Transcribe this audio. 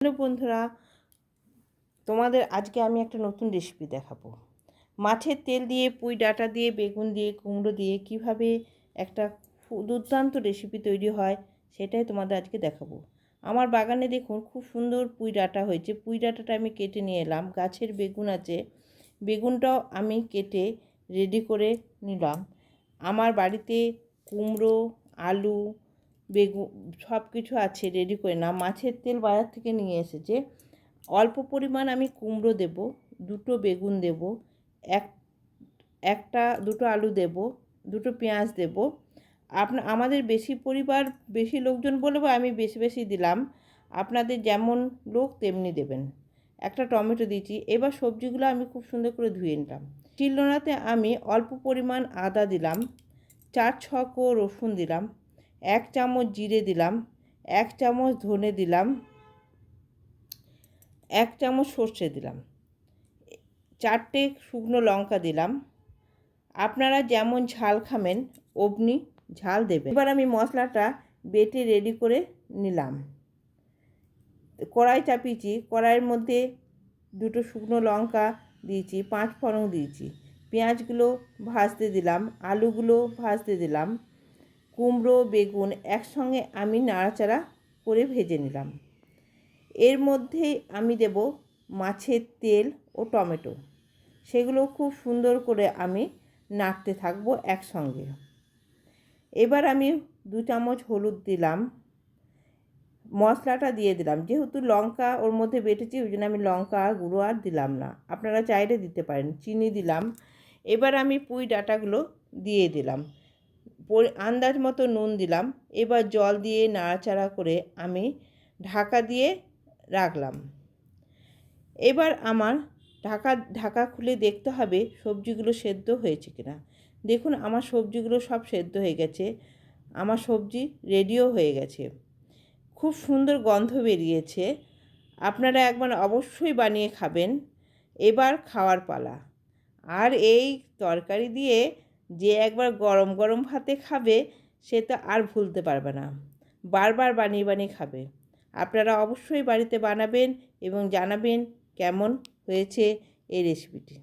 Hello বন্ধুরা, তোমাদের আজকে আমি একটা নতুন রেসিপি দেখাবো। মাছের তেল দিয়ে, পুঁই ডাঁটা দিয়ে, বেগুন দিয়ে, কুমড়ো দিয়ে কিভাবে একটা দুর্দান্ত রেসিপি তৈরি হয় সেটাই তোমাদের আজকে দেখাবো। আমার বাগানে দেখুন খুব সুন্দর পুঁই ডাঁটা হয়েছে। পুঁই ডাঁটাটা আমি কেটে নিয়ে এলাম। গাছের বেগুন আছে, বেগুনটাও আমি কেটে রেডি করে নিলাম। আমার বাড়িতে কুমড়ো, আলু, বেগুন সব কিছু আছে রেডি করে না। মাছের তেল বাজার থেকে নিয়ে এসেছে। অল্প পরিমাণ আমি কুমড়ো দেব, দুটো বেগুন দেব, একটা দুটো আলু দেব, দুটো পেঁয়াজ দেব। আমাদের বেশি পরিবার, বেশি লোকজন বলবো, আমি বেশি বেশি দিলাম। আপনাদের যেমন লোক তেমনি দেবেন। একটা টমেটো দিয়েছি। এবার সবজিগুলো আমি খুব সুন্দর করে ধুয়ে নিলাম। চিল্লনাতে আমি অল্প পরিমাণ আদা দিলাম, 4-6 কোয়া রসুন দিলাম, 1 চামচ জিরে দিলাম, 1 চামচ ধনে দিলাম, 1 চামচ সর্ষে দিলাম, 4টে শুকনো লঙ্কা দিলাম। আপনারা যেমন ঝাল খাবেন অমনি ঝাল দেবেন। এবার আমি মশলাটা বেটে রেডি করে নিলাম। কড়াই চাপিয়েছি, কড়াইয়ের মধ্যে দুটো শুকনো লঙ্কা দিয়েছি, 5 ফোড়ন দিয়েছি, পেঁয়াজগুলো ভাজতে দিলাম, আলুগুলো ভাজতে দিলাম, কুমড়ো বেগুন একসঙ্গে আমি নাড়াচাড়া করে ভেজে নিলাম। এর মধ্যে আমি দেব মাছের তেল ও টমেটো। সেগুলো খুব সুন্দর করে আমি নাড়তে থাকবো একসঙ্গে। এবার আমি 2 চামচ হলুদ দিলাম, মশলাটা দিয়ে দিলাম। যেহেতু লঙ্কা ওর মধ্যে বেটেছি, ওই জন্য আমি লঙ্কা গুঁড়ো আর দিলাম না, আপনারা চাইলে দিতে পারেন। চিনি দিলাম। এবার আমি পুঁই ডাঁটাগুলো দিয়ে দিলাম, আন্দাজ মতো নুন দিলাম। এবার জল দিয়ে নাড়াচাড়া করে আমি ঢাকা দিয়ে রাখলাম। এবার আমার ঢাকা খুলে দেখতে হবে সবজিগুলো সেদ্ধ হয়েছে কিনা। দেখুন আমার সবজিগুলো সব সেদ্ধ হয়ে গেছে। আমার সবজি রেডিও হয়ে গেছে। খুব সুন্দর গন্ধ বেরিয়েছে। আপনারা একবার অবশ্যই বানিয়ে খাবেন। এবার খাওয়ার পালা। আর এই তরকারি দিয়ে যে একবার গরম গরম ভাতে খাবে সে তো আর ভুলতে পারবে না, বারবার বানিয়ে বানিয়ে খাবে। আপনারা অবশ্যই বাড়িতে বানাবেন এবং জানাবেন কেমন হয়েছে এই রেসিপিটি।